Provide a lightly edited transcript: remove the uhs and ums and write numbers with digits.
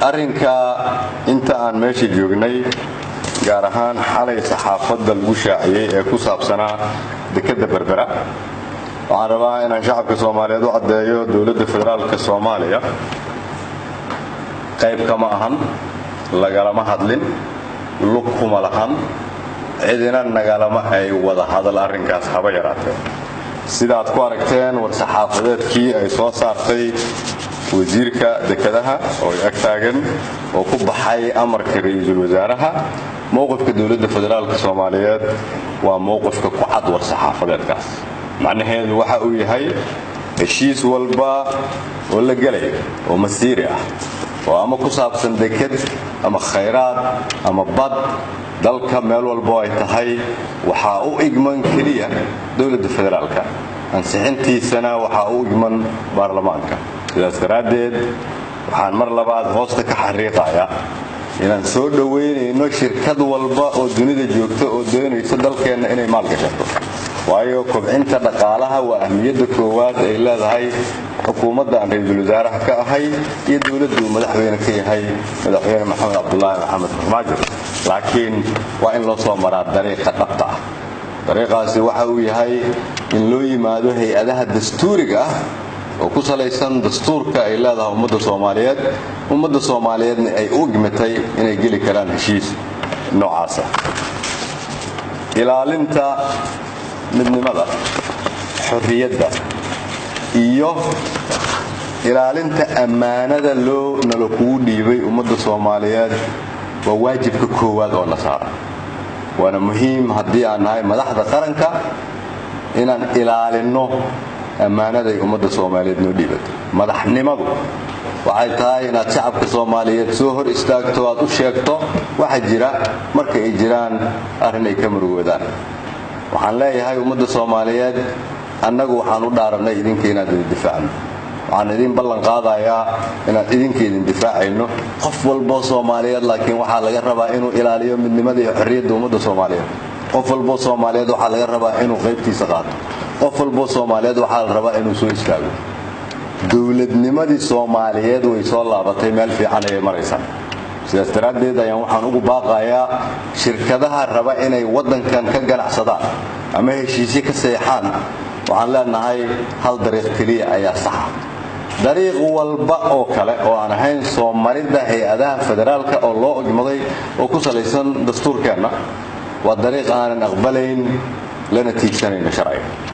arrinka inta aan meesha joognay gaar ahaan xalay saxaafadda lagu shaaciyay ee ku saabsanaa dekedda berbera waxaan rabaa inaan shacabka Soomaaliyeed u caddeeyo dowladda federaalka Soomaaliya qayb kama ahan lagalama hadlin lug kuma lahan cidina nagalama ay wada hadal arrinkaas haba yaraatee sida aad ku aragteen war saxaafadeedkii ay soo saartay wasiirka dekedaha oo ag taagan oo ku baxay amarka ra'iisul wasaaraha mowqifka dowladda federaalka Soomaaliyeed waa mowqifka ku cad war saxaafadeedkaas macnaheedu waxa uu yahay heshiis walba oo la galay oo masiiri ah oo ama ku saabsan deked ama khayraad ama bad dalka meel walba ay tahay waxa uu igman kaliya dowladda federaalka ansixintiisana waxa uu igman baarlamaanka sidaas daraadeed waxaan mar labaad hoosta ka xariiqayaa inaan soo dhaweynayno shirkad walba oo dunida joogta oo doonaysa dalkeena inay maal gashato waayo kobcinta dhaqaalaha waa ahmiyadda koowaad ay leedahay xukuumadda aan ra'iisul wasaaraha ka ahay iyo dowladdu madaxweyne ka yahay madaxweyne maxamed cabdullaahi maxamed farmaajo laakiin waa in loo soo maraa dariiqa dhabta ah dariiqaasi waxa uu yahay in loo yimaado hay-adaha dastuuriga ah oo ku salaysan dastuurka ay leedahay ummadda Soomaaliyeedna ay u gmitay inay geli karaan heshiis noocaas ah ilaalinta midnimada xorriyadda iyo ilaalinta ammaanada nala kugu dhiibay ummadda Soomaaliyeed waa waajibka koowaad oo na saaran waana muhiim haddii aan nahay madaxda qaranka inaan ilaalino ammaanada ay ummadda Soomaaliyeed noo dhiibato madaxnimadu waxay tahay inaad shacabka Soomaaliyeed soo hor istaagto aad u sheegto waxa jira marka ay jiraan arrin ay ka murugoodaan waxaan leeyahay ummadda Soomaaliyeed annagu waxaan u dhaaranay idinka inaad difaacno waxaan idin ballan qaadayaa inaad idinkeedin difaacayno qof walba Soomaaliyeed laakiin waxa laga rabaa inuu ilaaliyo midnimada iyo xorriyadda ummadda Soomaaliyeed qof walba Soomaaliyeed waxa laga rabaa inuu qaybtiisa qaato qof walba Soomaaliyeed waxa la rabaa inuu soo istaago dowladnimadii Soomaaliyeed way soo laabatay meel fiican ay maraysaa sidaas daraadeed ayaan waxaan ugu baaqayaa shirkadaha raba inay wadankan ka ganacsadaan ama heshiisyo ka seexaan waxaan leenahay hal dariiq kaliya ayaa sax dariiq walba oo kale oo aan ahayn soo maridda hay-adaha federaalka oo loo ogmaday oo ku salaysan dastuurkeena waa dariiq aanan aqbalayn lana tiigsanayno sharciga